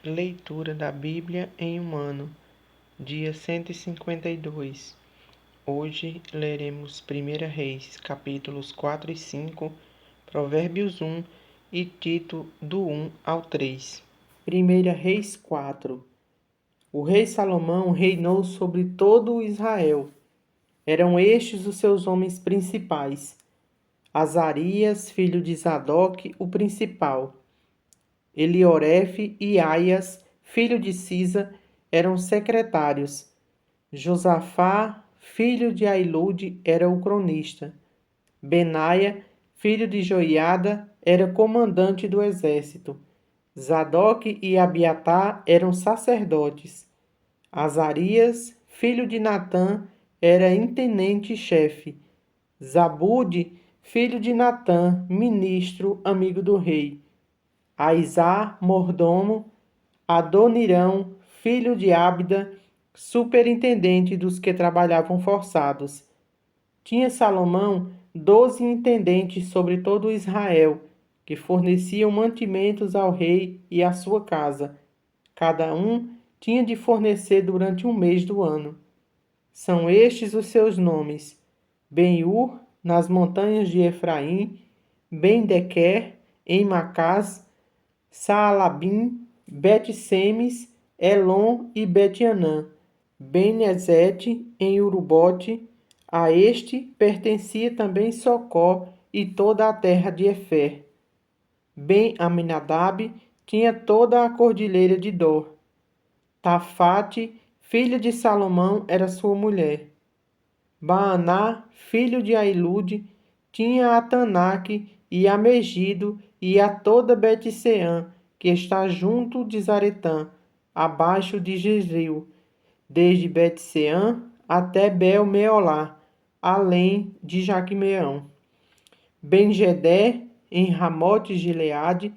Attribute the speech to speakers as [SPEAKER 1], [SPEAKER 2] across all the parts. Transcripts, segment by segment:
[SPEAKER 1] Leitura da Bíblia em um ano, dia 152. Hoje leremos 1 Reis, capítulos 4 e 5, Provérbios 1 e Tito do 1 ao 3. 1 Reis 4. O rei Salomão reinou sobre todo o Israel. Eram estes os seus homens principais: Azarias, filho de Zadok, o principal. Eliorefe e Aias, filho de Cisa, eram secretários. Josafá, filho de Ailude, era o cronista. Benaia, filho de Joiada, era comandante do exército. Zadok e Abiatar eram sacerdotes. Azarias, filho de Natã, era intendente-chefe. Zabude, filho de Natã, ministro, amigo do rei. Aizá, mordomo. Adonirão, filho de Abda, superintendente dos que trabalhavam forçados. Tinha Salomão 12 intendentes sobre todo Israel, que forneciam mantimentos ao rei e à sua casa. Cada um tinha de fornecer durante um mês do ano. São estes os seus nomes: Ben-Ur, nas montanhas de Efraim; Ben-Dequer, em Macás; Saalabim, Bet-Semes, Elon e Bet-Anã; Ben-Ezete, em Urubote. A este pertencia também Socó e toda a terra de Efer. Ben-Aminadab tinha toda a cordilheira de Dor. Tafate, filha de Salomão, era sua mulher. Baaná, filho de Ailude, tinha a Tanaque e a Megido e a toda Bet-Seã, que está junto de Zaretã, abaixo de Jezreel, desde Bet-Seã até Bel-Meolá, além de Jaquimeão. Ben-Gedé, em Ramote-Gileade,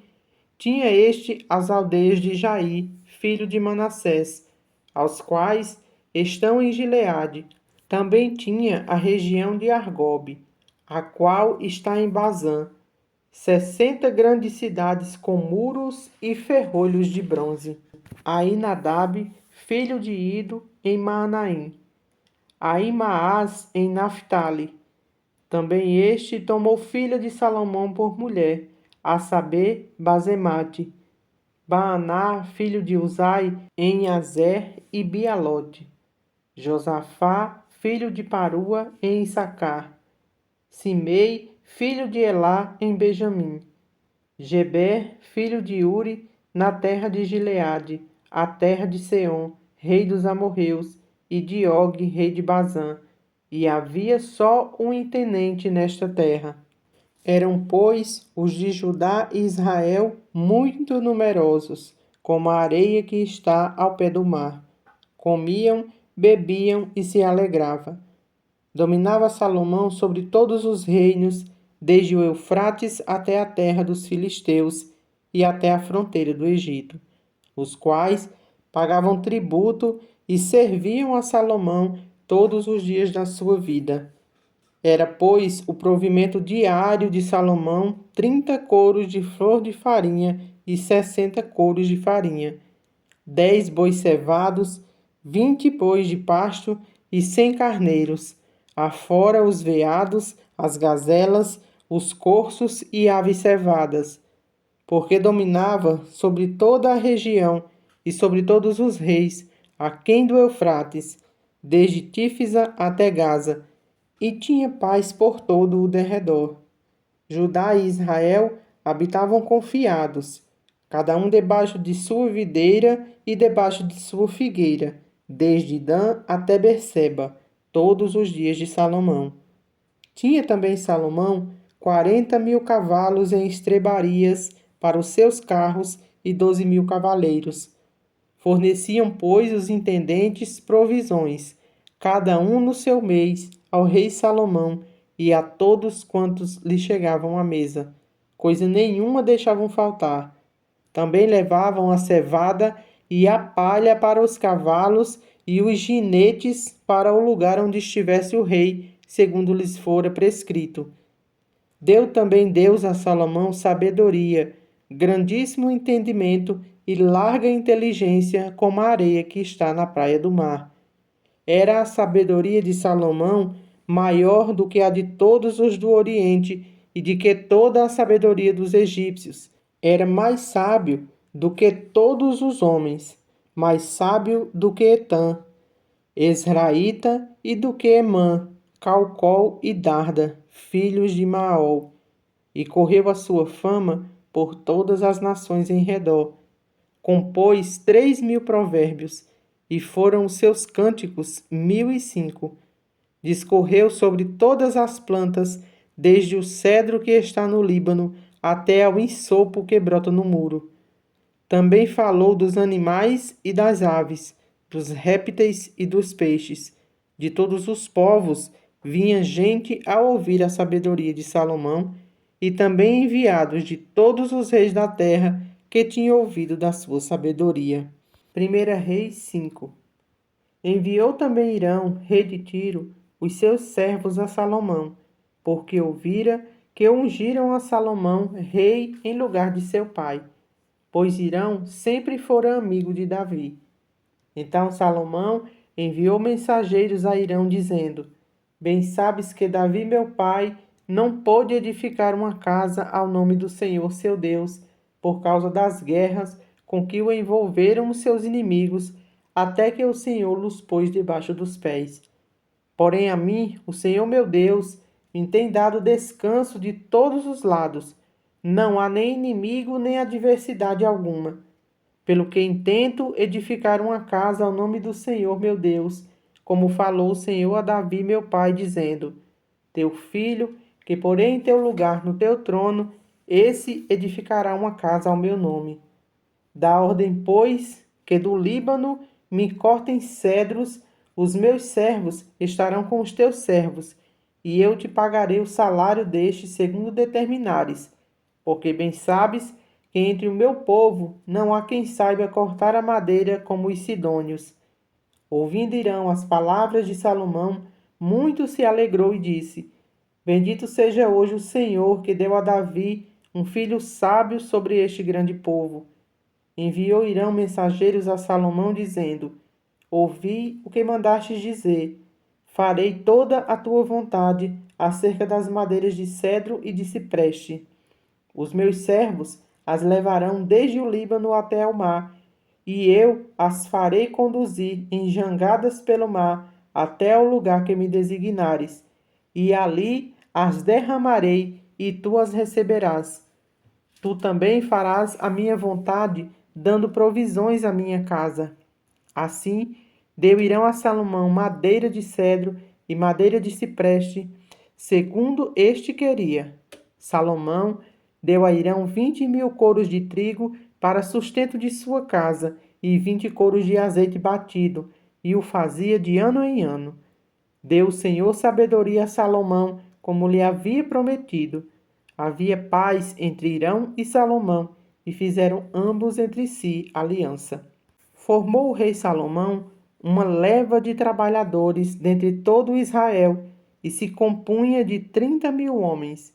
[SPEAKER 1] tinha este as aldeias de Jair, filho de Manassés, aos quais estão em Gileade. Também tinha a região de Argobe, a qual está em Bazã, 60 grandes cidades com muros e ferrolhos de bronze. Ainadab, filho de Ido, em Maanaim. Aimaás, em Naphtali. Também este tomou filha de Salomão por mulher, a saber, Bazemate. Baaná, filho de Uzai, em Azer e Bialote. Josafá, filho de Parua, em Issacar. Simei, filho de Elá, em Benjamim. Geber, filho de Uri, na terra de Gileade, a terra de Seom, rei dos amorreus, e de Og, rei de Bazã. E havia só um intendente nesta terra. Eram, pois, os de Judá e Israel muito numerosos, como a areia que está ao pé do mar. Comiam, bebiam e se alegravam. Dominava Salomão sobre todos os reinos, desde o Eufrates até a terra dos filisteus e até a fronteira do Egito, os quais pagavam tributo e serviam a Salomão todos os dias da sua vida. Era, pois, o provimento diário de Salomão 30 coros de flor de farinha e 60 coros de farinha, 10 bois cevados, 20 bois de pasto e 100 carneiros, afora os veados, as gazelas, os corços e aves cevadas, porque dominava sobre toda a região e sobre todos os reis, aquém do Eufrates, desde Tífisa até Gaza, e tinha paz por todo o derredor. Judá e Israel habitavam confiados, cada um debaixo de sua videira e debaixo de sua figueira, desde Dan até Berseba, todos os dias de Salomão. Tinha também Salomão 40.000 cavalos em estrebarias para os seus carros e 12.000 cavaleiros. Forneciam, pois, os intendentes provisões, cada um no seu mês, ao rei Salomão e a todos quantos lhe chegavam à mesa. Coisa nenhuma deixavam faltar. Também levavam a cevada e a palha para os cavalos e os jinetes para o lugar onde estivesse o rei, segundo lhes fora prescrito. Deu também Deus a Salomão sabedoria, grandíssimo entendimento e larga inteligência como a areia que está na praia do mar. Era a sabedoria de Salomão maior do que a de todos os do Oriente e de que toda a sabedoria dos egípcios. Era mais sábio do que todos os homens, mais sábio do que Etã, Esraíta, e do que Emã, Calcol e Darda, filhos de Maol. E correu a sua fama por todas as nações em redor. Compôs 3.000 provérbios, e foram os seus cânticos 1.005. Discorreu sobre todas as plantas, desde o cedro que está no Líbano até ao insopo que brota no muro. Também falou dos animais e das aves, dos répteis e dos peixes. De todos os povos vinha gente a ouvir a sabedoria de Salomão, e também enviados de todos os reis da terra que tinham ouvido da sua sabedoria. 1 Reis 5. Enviou também Irão, rei de Tiro, os seus servos a Salomão, porque ouvira que ungiram a Salomão rei em lugar de seu pai, pois Irão sempre fora amigo de Davi. Então Salomão enviou mensageiros a Irão, dizendo: Bem sabes que Davi, meu pai, não pôde edificar uma casa ao nome do Senhor seu Deus, por causa das guerras com que o envolveram os seus inimigos, até que o Senhor los pôs debaixo dos pés. Porém a mim, o Senhor meu Deus, me tem dado descanso de todos os lados. Não há nem inimigo nem adversidade alguma. Pelo que intento edificar uma casa ao nome do Senhor meu Deus, como falou o Senhor a Davi meu pai, dizendo: Teu filho, que porei em teu lugar no teu trono, esse edificará uma casa ao meu nome. Dá ordem, pois, que do Líbano me cortem cedros, os meus servos estarão com os teus servos, e eu te pagarei o salário destes segundo determinares, porque bem sabes que entre o meu povo não há quem saiba cortar a madeira como os sidônios. Ouvindo Irão as palavras de Salomão, muito se alegrou e disse: Bendito seja hoje o Senhor, que deu a Davi um filho sábio sobre este grande povo. Enviou Irão mensageiros a Salomão, dizendo: Ouvi o que mandastes dizer. Farei toda a tua vontade acerca das madeiras de cedro e de cipreste. Os meus servos as levarão desde o Líbano até ao mar, e eu as farei conduzir em jangadas pelo mar até ao lugar que me designares, e ali as derramarei, e tu as receberás. Tu também farás a minha vontade, dando provisões à minha casa. Assim, deu Irão a Salomão madeira de cedro e madeira de cipreste, segundo este queria. Salomão deu a Irão 20.000 coros de trigo para sustento de sua casa, e 20 coros de azeite batido, e o fazia de ano em ano. Deu o Senhor sabedoria a Salomão, como lhe havia prometido. Havia paz entre Irão e Salomão, e fizeram ambos entre si aliança. Formou o rei Salomão uma leva de trabalhadores dentre todo Israel, e se compunha de 30.000 homens,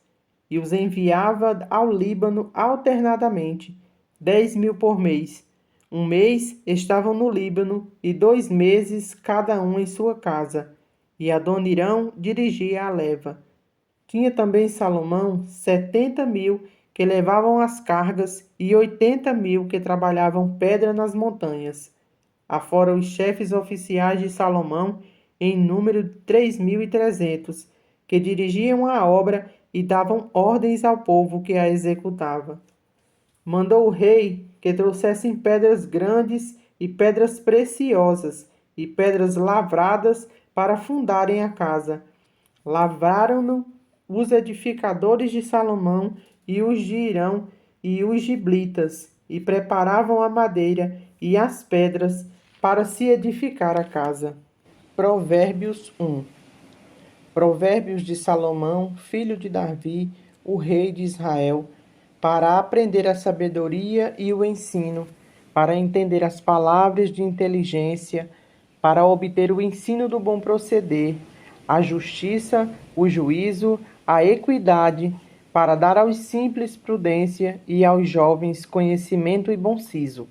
[SPEAKER 1] e os enviava ao Líbano alternadamente, 10.000 por mês. Um mês estavam no Líbano, e 2 meses cada um em sua casa, e Adonirão dirigia a leva. Tinha também Salomão 70.000 que levavam as cargas, e 80.000 que trabalhavam pedra nas montanhas. Afora os chefes oficiais de Salomão, em número de 3.300, que dirigiam a obra e davam ordens ao povo que a executava. Mandou o rei que trouxessem pedras grandes e pedras preciosas e pedras lavradas para fundarem a casa. Lavraram-no os edificadores de Salomão e os de Irão e os giblitas, e preparavam a madeira e as pedras para se edificar a casa. Provérbios 1. Provérbios de Salomão, filho de Davi, o rei de Israel, para aprender a sabedoria e o ensino, para entender as palavras de inteligência, para obter o ensino do bom proceder, a justiça, o juízo, a equidade, para dar aos simples prudência e aos jovens conhecimento e bom siso.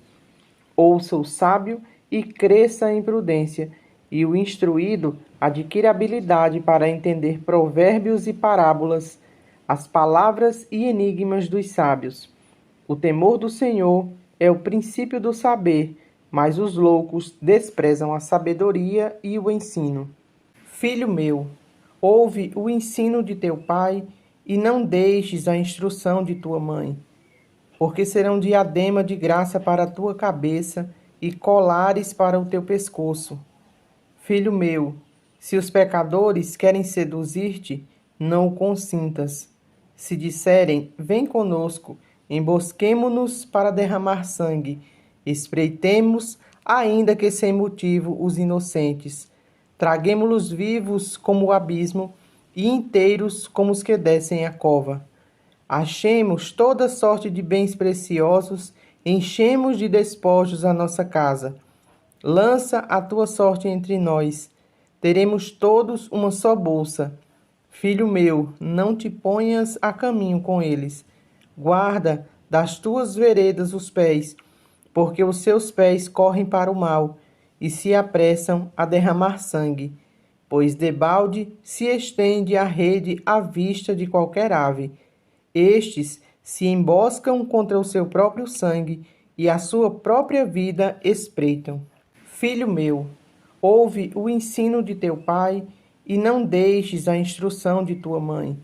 [SPEAKER 1] Ouça o sábio e cresça em prudência, e o instruído adquire habilidade para entender provérbios e parábolas, as palavras e enigmas dos sábios. O temor do Senhor é o princípio do saber, mas os loucos desprezam a sabedoria e o ensino. Filho meu, ouve o ensino de teu pai e não deixes a instrução de tua mãe, porque serão diadema de graça para a tua cabeça e colares para o teu pescoço. Filho meu, se os pecadores querem seduzir-te, não o consintas. Se disserem, vem conosco, embosquemo-nos para derramar sangue, espreitemos, ainda que sem motivo, os inocentes. Traguemo-los vivos como o abismo e inteiros como os que descem a cova. Achemos toda sorte de bens preciosos, enchemos de despojos a nossa casa. Lança a tua sorte entre nós, teremos todos uma só bolsa. Filho meu, não te ponhas a caminho com eles. Guarda das tuas veredas os pés, porque os seus pés correm para o mal e se apressam a derramar sangue, pois debalde se estende a rede à vista de qualquer ave. Estes se emboscam contra o seu próprio sangue e a sua própria vida espreitam. Filho meu, ouve o ensino de teu pai e não deixes a instrução de tua mãe,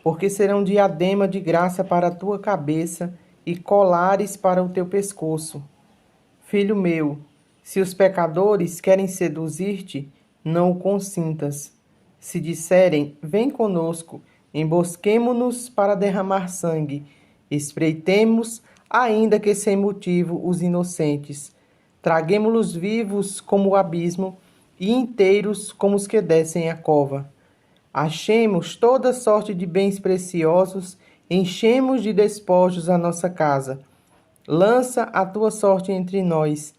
[SPEAKER 1] porque serão diadema de graça para a tua cabeça e colares para o teu pescoço. Filho meu, se os pecadores querem seduzir-te, não o consintas. Se disserem, vem conosco, embosquemo-nos para derramar sangue, espreitemos, ainda que sem motivo, os inocentes. Traguemo-los vivos como o abismo e inteiros como os que descem a cova. Achemos toda sorte de bens preciosos, enchemos de despojos a nossa casa. Lança a tua sorte entre nós,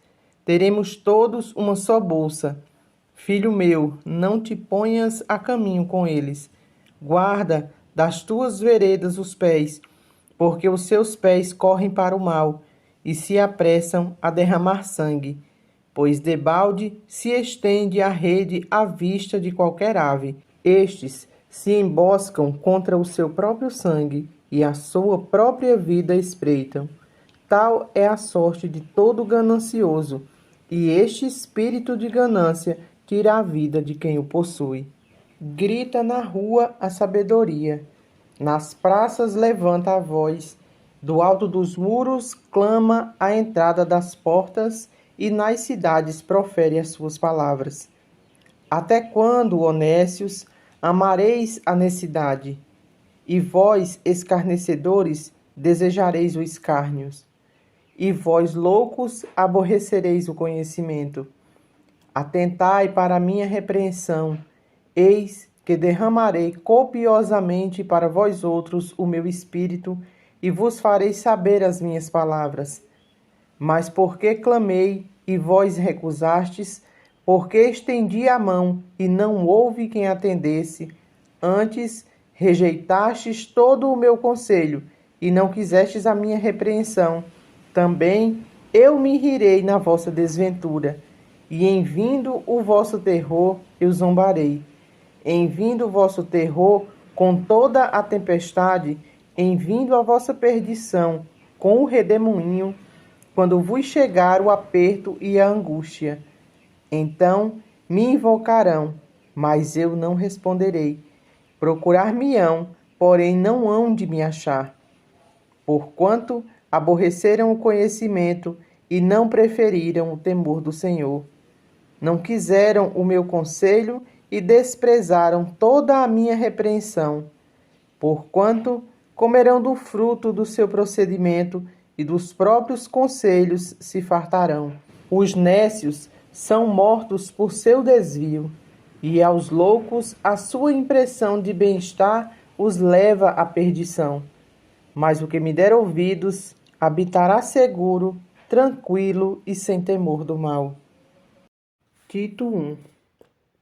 [SPEAKER 1] teremos todos uma só bolsa. Filho meu, não te ponhas a caminho com eles. Guarda das tuas veredas os pés, porque os seus pés correm para o mal e se apressam a derramar sangue, pois debalde se estende a rede à vista de qualquer ave. Estes se emboscam contra o seu próprio sangue e a sua própria vida espreitam. Tal é a sorte de todo ganancioso, e este espírito de ganância tira a vida de quem o possui. Grita na rua a sabedoria, nas praças levanta a voz, do alto dos muros clama a entrada das portas e nas cidades profere as suas palavras. Até quando, honestos, amareis a necessidade? E vós, escarnecedores, desejareis o escárnio? E vós, loucos, aborrecereis o conhecimento. Atentai para a minha repreensão. Eis que derramarei copiosamente para vós outros o meu espírito e vos farei saber as minhas palavras. Mas porque clamei e vós recusastes, porque estendi a mão e não houve quem atendesse, antes rejeitastes todo o meu conselho e não quisestes a minha repreensão, também eu me rirei na vossa desventura, e em vindo o vosso terror eu zombarei. Em vindo o vosso terror com toda a tempestade, em vindo a vossa perdição com o redemoinho, quando vos chegar o aperto e a angústia. Então me invocarão, mas eu não responderei. Procurar-me-ão, porém não hão de me achar. Porquanto aborreceram o conhecimento e não preferiram o temor do Senhor. Não quiseram o meu conselho e desprezaram toda a minha repreensão. Porquanto comerão do fruto do seu procedimento e dos próprios conselhos se fartarão. Os nécios são mortos por seu desvio, e aos loucos a sua impressão de bem-estar os leva à perdição. Mas o que me der ouvidos habitará seguro, tranquilo e sem temor do mal. Tito 1.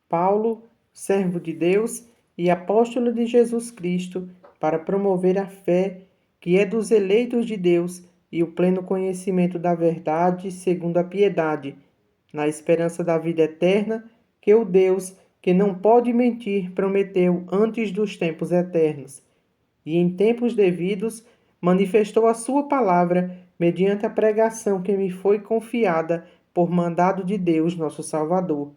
[SPEAKER 1] Paulo, servo de Deus e apóstolo de Jesus Cristo, para promover a fé que é dos eleitos de Deus e o pleno conhecimento da verdade segundo a piedade, na esperança da vida eterna, que o Deus, que não pode mentir, prometeu antes dos tempos eternos, e em tempos devidos manifestou a sua palavra mediante a pregação que me foi confiada por mandado de Deus, nosso Salvador.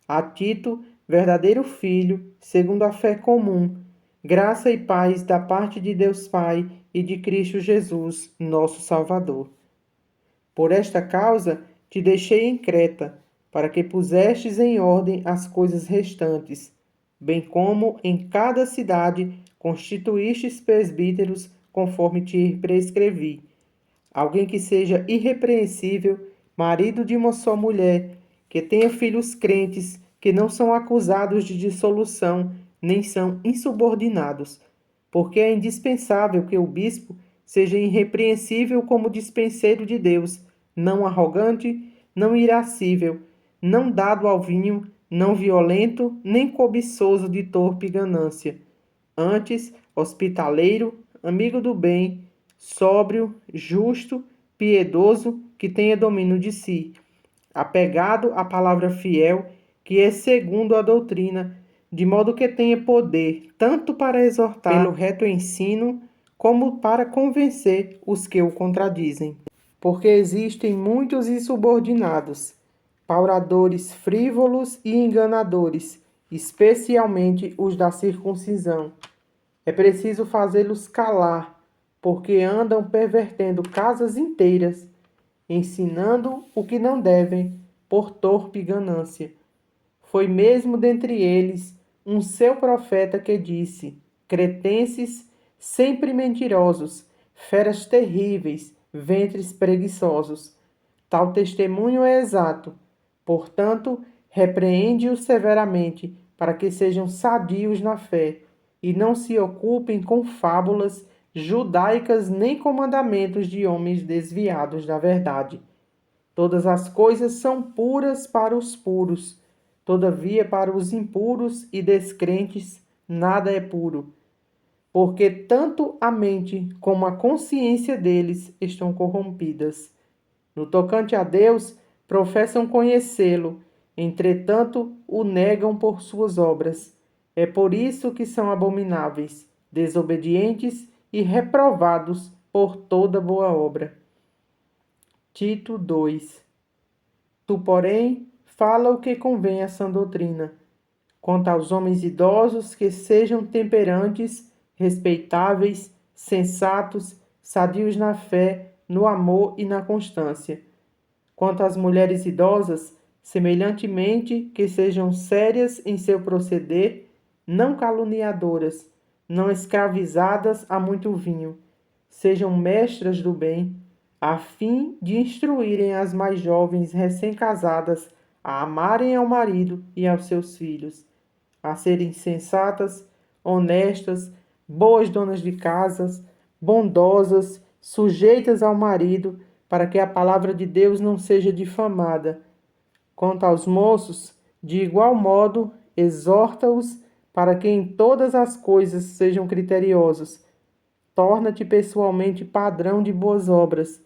[SPEAKER 1] A Tito, verdadeiro filho, segundo a fé comum, graça e paz da parte de Deus Pai e de Cristo Jesus, nosso Salvador. Por esta causa te deixei em Creta, para que pusestes em ordem as coisas restantes, bem como em cada cidade constituístes presbíteros, conforme te prescrevi. Alguém que seja irrepreensível, marido de uma só mulher, que tenha filhos crentes, que não são acusados de dissolução, nem são insubordinados, porque é indispensável que o bispo seja irrepreensível como dispenseiro de Deus, não arrogante, não irascível, não dado ao vinho, não violento, nem cobiçoso de torpe ganância. Antes, hospitaleiro, amigo do bem, sóbrio, justo, piedoso, que tenha domínio de si, apegado à palavra fiel, que é segundo a doutrina, de modo que tenha poder tanto para exortar pelo reto ensino, como para convencer os que o contradizem. Porque existem muitos insubordinados, pauradores frívolos e enganadores, especialmente os da circuncisão. É preciso fazê-los calar, porque andam pervertendo casas inteiras, ensinando o que não devem, por torpe ganância. Foi mesmo dentre eles um seu profeta que disse: cretenses, sempre mentirosos, feras terríveis, ventres preguiçosos. Tal testemunho é exato. Portanto, repreende-os severamente, para que sejam sadios na fé, e não se ocupem com fábulas judaicas nem com mandamentos de homens desviados da verdade. Todas as coisas são puras para os puros, todavia para os impuros e descrentes nada é puro, porque tanto a mente como a consciência deles estão corrompidas. No tocante a Deus, professam conhecê-lo, entretanto o negam por suas obras. É por isso que são abomináveis, desobedientes e reprovados por toda boa obra. Tito 2. Tu, porém, fala o que convém à sã doutrina. Quanto aos homens idosos, que sejam temperantes, respeitáveis, sensatos, sadios na fé, no amor e na constância. Quanto às mulheres idosas, semelhantemente, que sejam sérias em seu proceder, não caluniadoras, não escravizadas a muito vinho, sejam mestras do bem, a fim de instruírem as mais jovens recém-casadas a amarem ao marido e aos seus filhos, a serem sensatas, honestas, boas donas de casas, bondosas, sujeitas ao marido, para que a palavra de Deus não seja difamada. Quanto aos moços, de igual modo, exorta-os para que em todas as coisas sejam criteriosos. Torna-te pessoalmente padrão de boas obras.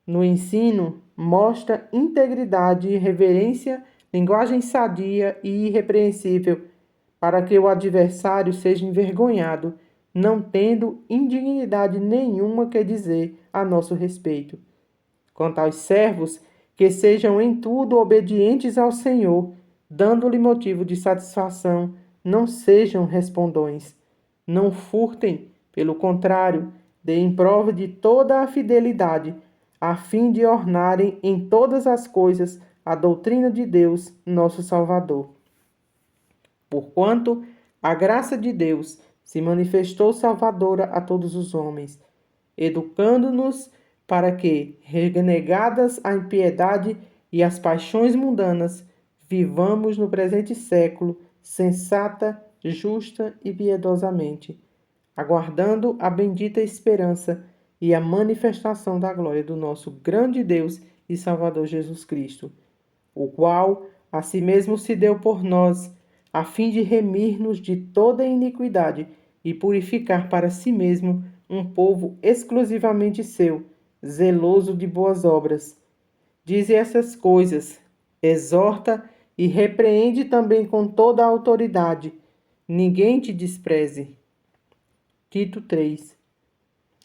[SPEAKER 1] No ensino, mostra integridade e reverência, linguagem sadia e irrepreensível, para que o adversário seja envergonhado, não tendo indignidade nenhuma que dizer a nosso respeito. Quanto aos servos, que sejam em tudo obedientes ao Senhor, dando-lhe motivo de satisfação, não sejam respondões. Não furtem, pelo contrário, deem prova de toda a fidelidade, a fim de ornarem em todas as coisas a doutrina de Deus, nosso Salvador. Porquanto a graça de Deus se manifestou salvadora a todos os homens, educando-nos para que, renegadas a impiedade e as paixões mundanas, vivamos no presente século sensata, justa e piedosamente, aguardando a bendita esperança e a manifestação da glória do nosso grande Deus e Salvador Jesus Cristo, o qual a si mesmo se deu por nós, a fim de remir-nos de toda iniquidade e purificar para si mesmo um povo exclusivamente seu, zeloso de boas obras. Dize essas coisas, exorta e repreende também com toda a autoridade. Ninguém te despreze. Tito 3.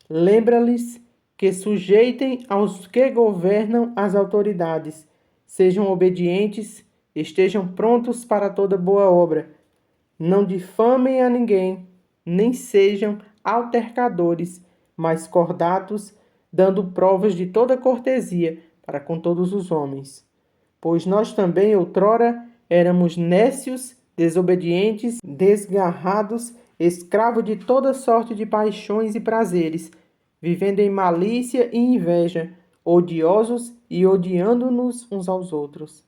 [SPEAKER 1] Lembra-lhes que sujeitem aos que governam as autoridades, sejam obedientes, estejam prontos para toda boa obra. Não difamem a ninguém, nem sejam altercadores, mas cordatos, dando provas de toda cortesia para com todos os homens. Pois nós também outrora éramos nécios, desobedientes, desgarrados, escravos de toda sorte de paixões e prazeres, vivendo em malícia e inveja, odiosos e odiando-nos uns aos outros.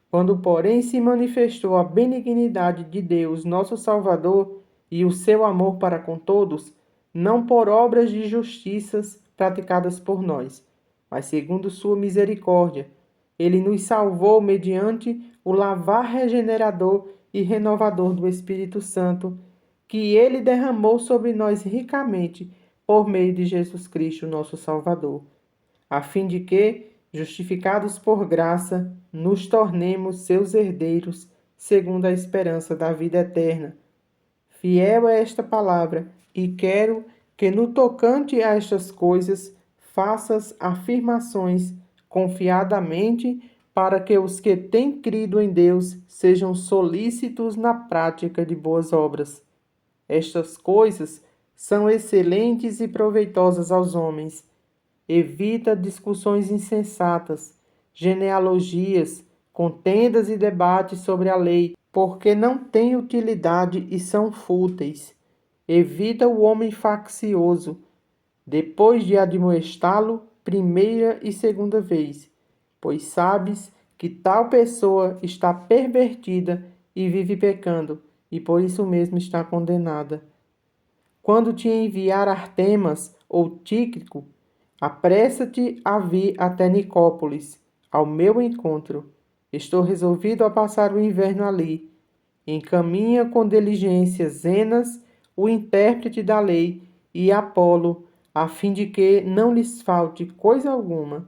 [SPEAKER 1] Quando, porém, se manifestou a benignidade de Deus, nosso Salvador, e o seu amor para com todos, não por obras de justiças praticadas por nós, mas segundo sua misericórdia, ele nos salvou mediante o lavar regenerador e renovador do Espírito Santo, que ele derramou sobre nós ricamente por meio de Jesus Cristo, nosso Salvador, a fim de que, justificados por graça, nos tornemos seus herdeiros, segundo a esperança da vida eterna. Fiel é esta palavra, e quero que no tocante a estas coisas faças afirmações confiadamente, para que os que têm crido em Deus sejam solícitos na prática de boas obras. Estas coisas são excelentes e proveitosas aos homens. Evita discussões insensatas, genealogias, contendas e debates sobre a lei, porque não têm utilidade e são fúteis. Evita o homem faccioso, depois de admoestá-lo primeira e segunda vez, pois sabes que tal pessoa está pervertida e vive pecando, e por isso mesmo está condenada. Quando te enviar Artemas ou Tíquico, apressa-te a vir até Nicópolis, ao meu encontro. Estou resolvido a passar o inverno ali. Encaminha com diligência Zenas, o intérprete da lei, e Apolo, a fim de que não lhes falte coisa alguma.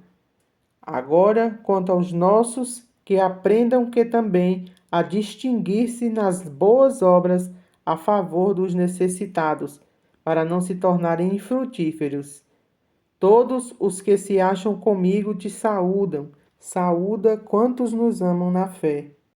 [SPEAKER 1] Agora, quanto aos nossos, que aprendam que também a distinguir-se nas boas obras a favor dos necessitados, para não se tornarem infrutíferos. Todos os que se acham comigo te saúdam. Saúda quantos nos amam na fé.